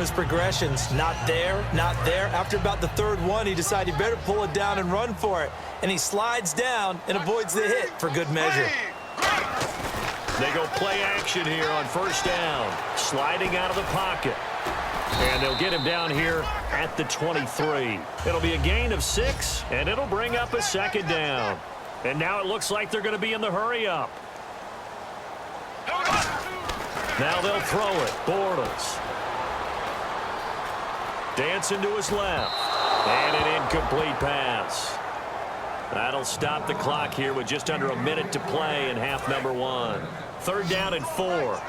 his progressions. Not there, not there. After about the third one, he decided he better pull it down and run for it. And he slides down and avoids the hit for good measure. They go play action here on first down. Sliding out of the pocket. And they'll get him down here at the 23. It'll be a gain of 6, and it'll bring up a second down. And now it looks like they're going to be in the hurry-up. Now they'll throw it. Bortles. Dancing to his left. And an incomplete pass. That'll stop the clock here with just under a minute to play in half number 1. Third down and 4.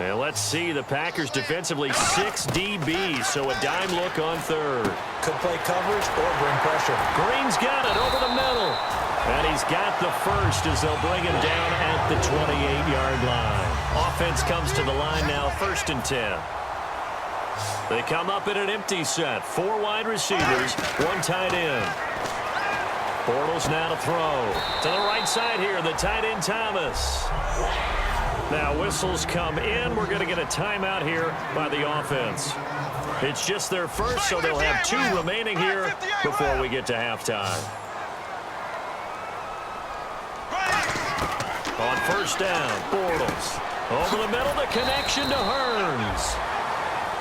And let's see, the Packers defensively 6 DBs, so a dime look on third. Could play coverage or bring pressure. Green's got it over the middle. And he's got the first as they'll bring him down at the 28-yard line. Offense comes to the line now, 1st and 10. They come up in an empty set. 4 wide receivers, 1 tight end. Bortles now to throw. To the right side here, the tight end Thomas. Now whistles come in. We're going to get a timeout here by the offense. It's just their first, so they'll have 2 remaining here before we get to halftime. On first down, Bortles. Over the middle, the connection to Hearns.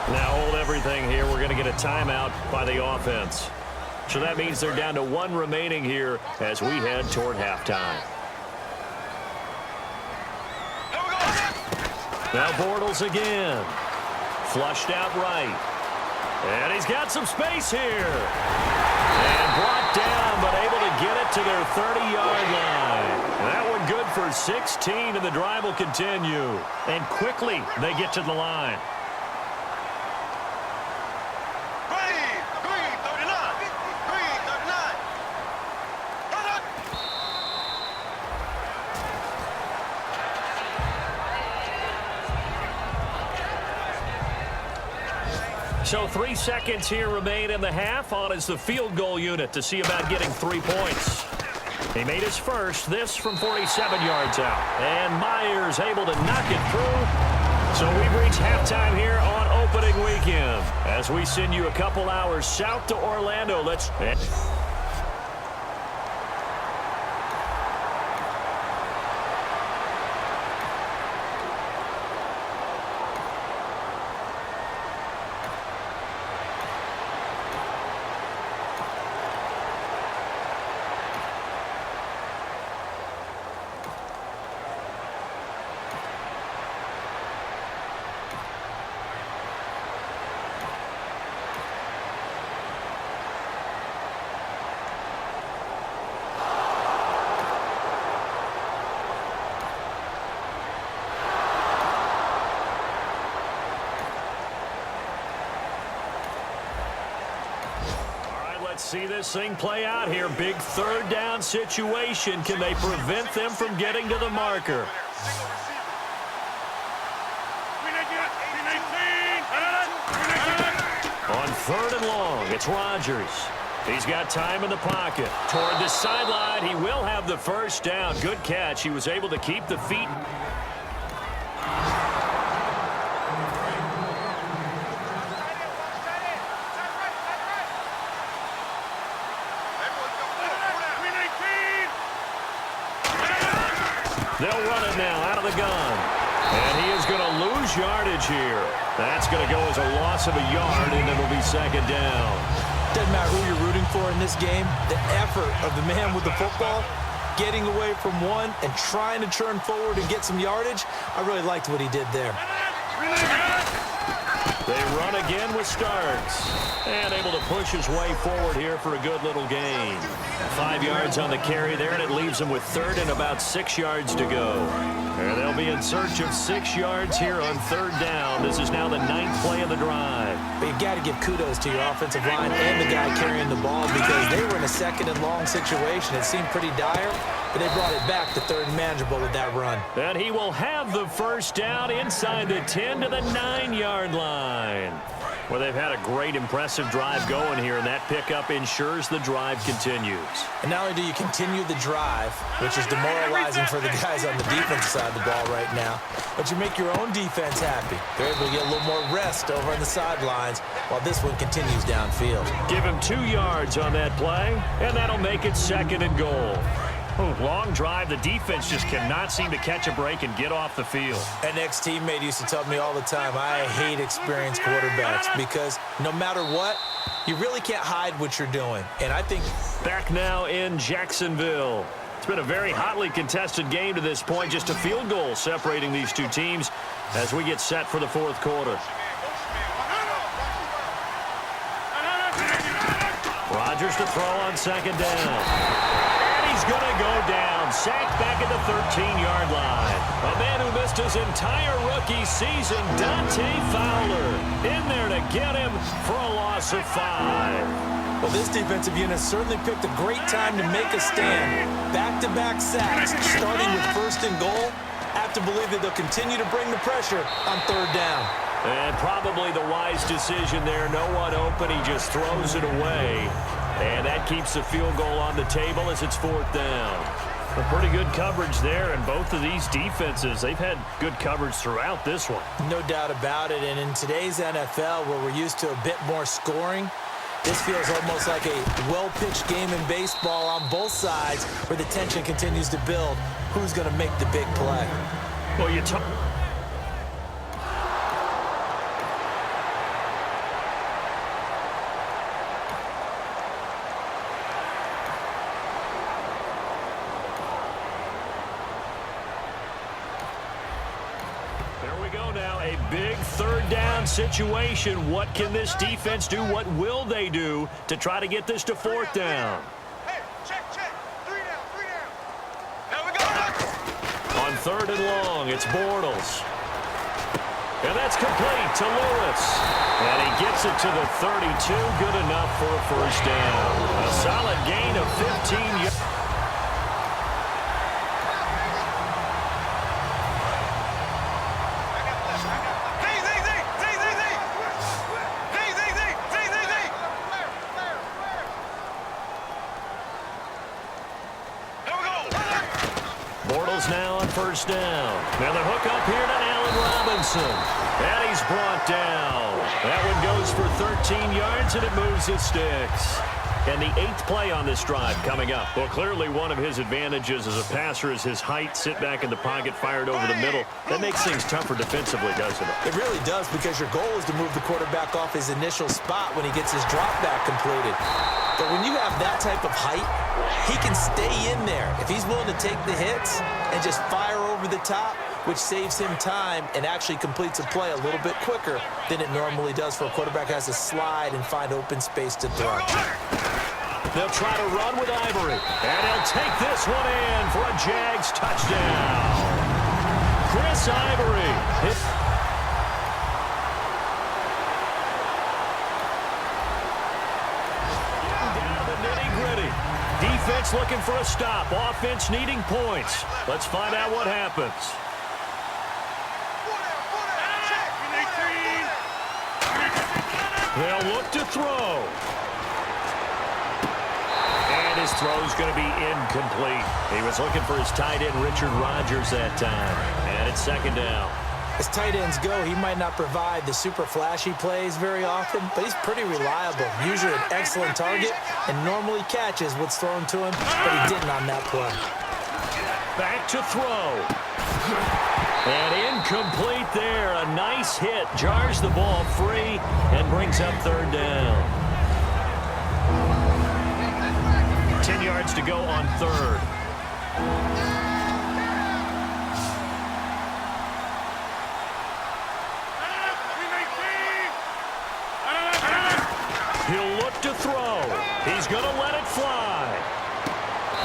Now hold everything here. We're going to get a timeout by the offense. So that means they're down to 1 remaining here as we head toward halftime. Now Bortles again. Flushed out right. And he's got some space here. And brought down, but able to get it to their 30-yard line. That one good for 16, and the drive will continue. And quickly, they get to the line. So 3 seconds here remain in the half. On is the field goal unit to see about getting 3 points. He made his first, this from 47 yards out. And Myers able to knock it through. So we've reached halftime here on opening weekend. As we send you a couple hours south to Orlando, let's... See this thing play out here. Big third down situation. Can they prevent them from getting to the marker? On third and long, it's Rodgers. He's got time in the pocket. Toward the sideline, he will have the first down. Good catch. He was able to keep the feet. They'll run it now out of the gun. And he is going to lose yardage here. That's going to go as a loss of a yard, and it'll be second down. Doesn't matter who you're rooting for in this game. The effort of the man with the football, getting away from one and trying to turn forward and get some yardage, I really liked what he did there. They run again with Starks. And able to push his way forward here for a good little gain. 5 yards on the carry there, and it leaves him with third and about 6 yards to go. And they'll be in search of 6 yards here on third down. This is now the 9th play of the drive. But you've got to give kudos to your offensive line and the guy carrying the ball because they were in a second and long situation. It seemed pretty dire, but they brought it back to third and manageable with that run. And he will have the first down inside the 10 to the 9-yard line. Well, they've had a great, impressive drive going here, and that pickup ensures the drive continues. And not only do you continue the drive, which is demoralizing for the guys on the defensive side of the ball right now, but you make your own defense happy. They're able to get a little more rest over on the sidelines while this one continues downfield. Give him 2 yards on that play, and that'll make it 2nd and goal. Long drive. The defense just cannot seem to catch a break and get off the field. An ex-teammate used to tell me all the time, I hate experienced quarterbacks because no matter what, you really can't hide what you're doing. And I think... Back now in Jacksonville. It's been a very hotly contested game to this point. Just a field goal separating these two teams as we get set for the 4th quarter. Rodgers to throw on 2nd down. He's going to go down, sacked back at the 13-yard line. A man who missed his entire rookie season, Dante Fowler, in there to get him for a loss of 5. Well, this defensive unit certainly picked a great time to make a stand. Back-to-back sacks, starting with 1st and goal. I have to believe that they'll continue to bring the pressure on 3rd down. And probably the wise decision there. No one open. He just throws it away. And that keeps the field goal on the table as it's 4th down. A pretty good coverage there, and both of these defenses, they've had good coverage throughout this one. No doubt about it, and in today's NFL, where we're used to a bit more scoring, this feels almost like a well-pitched game in baseball on both sides where the tension continues to build. Who's going to make the big play? Well, you talk... Big 3rd down situation. What can this defense do? What will they do to try to get this to 4th down? Hey, check. 3 down. Now we go. On 3rd and long, it's Bortles. And that's complete to Lewis. And he gets it to the 32. Good enough for a 1st down. A solid gain of 15 yards. Bortles now on 1st down. Now the hook up here to Allen Robinson. And he's brought down. That one goes for 13 yards, and it moves his sticks. And the 8th play on this drive coming up. Well, clearly one of his advantages as a passer is his height. Sit back in the pocket, fired over the middle. That makes things tougher defensively, doesn't it? It really does, because your goal is to move the quarterback off his initial spot when he gets his drop back completed. But when you have that type of height, he can stay in there. If he's willing to take the hits and just fire over the top, which saves him time and actually completes a play a little bit quicker than it normally does for a quarterback who has to slide and find open space to throw. They'll try to run with Ivory. And he'll take this one in for a Jags touchdown. Chris Ivory. Down to the nitty-gritty. Defense looking for a stop. Offense needing points. Let's find out what happens. They'll look to throw. And his throw's going to be incomplete. He was looking for his tight end, Richard Rodgers, that time. And it's 2nd down. As tight ends go, he might not provide the super flashy plays very often, but he's pretty reliable. Usually an excellent target and normally catches what's thrown to him, but he didn't on that play. Back to throw. And incomplete there. A nice hit. Jars the ball free and brings up 3rd down. 10 yards to go on 3rd. He'll look to throw. He's going to let it fly.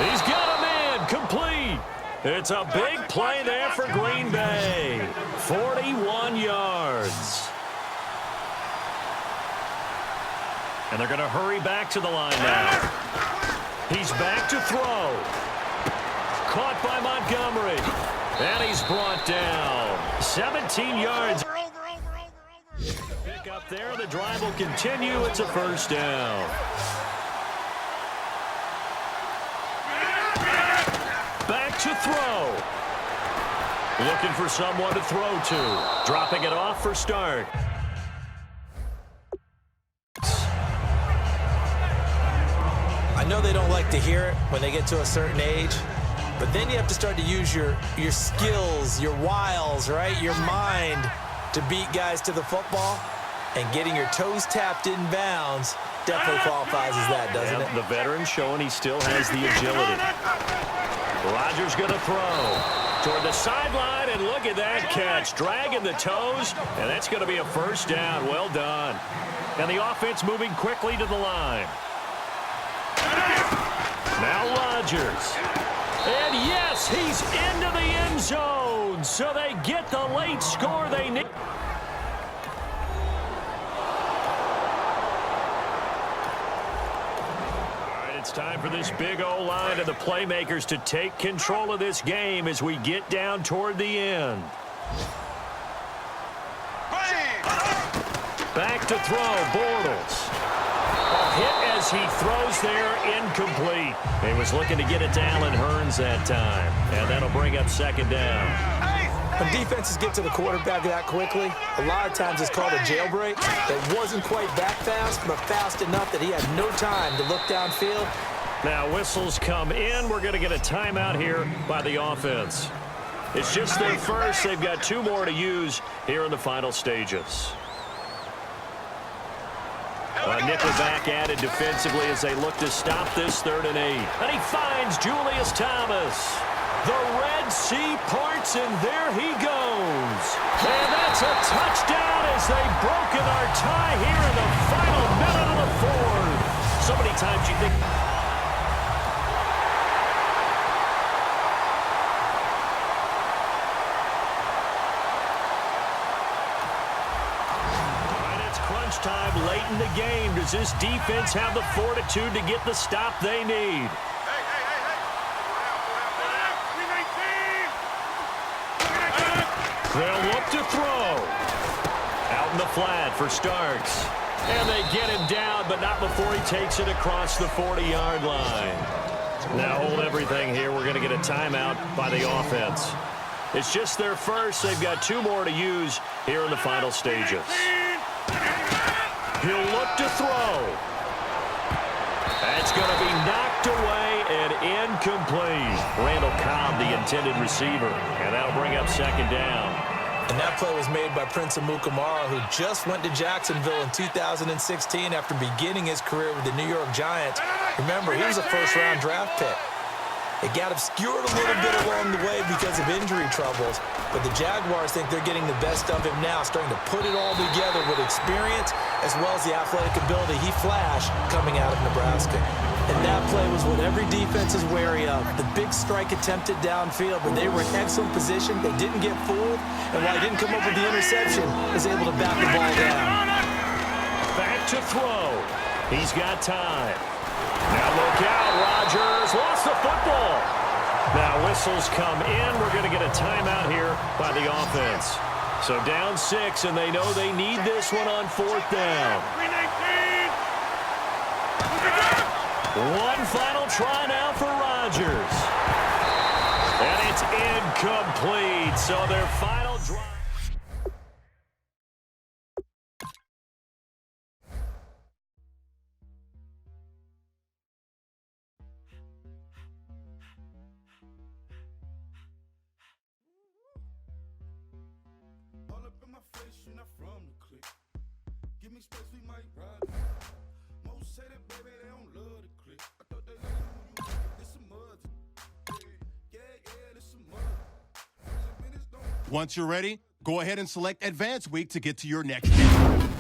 He's got him in. Complete. It's a big play there for Green Bay. 41 yards. And they're going to hurry back to the line now. He's back to throw. Caught by Montgomery. And he's brought down. 17 yards. Pick up stop there. The drive will continue. It's a first down. Back to throw. Looking for someone to throw to. Dropping it off for start. I know they don't like to hear it when they get to a certain age, but then you have to start to use your skills, your wiles, right? Your mind to beat guys to the football. And getting your toes tapped in bounds definitely qualifies as that, doesn't it? The veteran showing he still has the agility. Rodgers going to throw toward the sideline, and look at that catch. Dragging the toes, and that's going to be a first down. Well done. And the offense moving quickly to the line. Now Rodgers. And yes, he's into the end zone. So they get the late score they need. It's time for this big O-line and the playmakers to take control of this game as we get down toward the end. Back to throw, Bortles. A hit as he throws there, incomplete. He was looking to get it to Allen Hurns that time, and that'll bring up second down. When defenses get to the quarterback that quickly, a lot of times it's called a jailbreak. It wasn't quite that fast, but fast enough that he had no time to look downfield. Now whistles come in. We're going to get a timeout here by the offense. It's just their first. They've got 2 more to use here in the final stages. Nickelback added defensively as they look to stop this 3rd and 8. And he finds Julius Thomas. The Red Sea parts, and there he goes. And that's a touchdown as they've broken our tie here in the final minute of the 4th. So many times you think... time late in the game. Does this defense have the fortitude to get the stop they need? They'll look to throw. Out in the flat for Starks. And they get him down, but not before he takes it across the 40-yard line. Now hold everything here. We're going to get a timeout by the offense. It's just their first. They've got 2 more to use here in the final stages. He'll look to throw. That's going to be knocked away and incomplete. Randall Cobb, the intended receiver, and that'll bring up second down. And that play was made by Prince Amukamara, who just went to Jacksonville in 2016 after beginning his career with the New York Giants. Remember, he was a first-round draft pick. It got obscured a little bit along the way because of injury troubles, but the Jaguars think they're getting the best of him now, starting to put it all together with experience as well as the athletic ability he flashed coming out of Nebraska. And that play was what every defense is wary of. The big strike attempted downfield, but they were in excellent position. They didn't get fooled, and while he didn't come up with the interception, was able to bat the ball down. Back to throw. He's got time. Now look out, Rodgers lost the football. Now whistles come in. We're going to get a timeout here by the offense. So down 6, and they know they need this one on 4th down. One final try now for Rodgers. And it's incomplete. So their final drive. Give me space, we might ride. Most say that, baby, they don't love the click. I thought they loved who you with. This some mud. Yeah, this some mud. Once you're ready, go ahead and select Advance Week to get to your next game.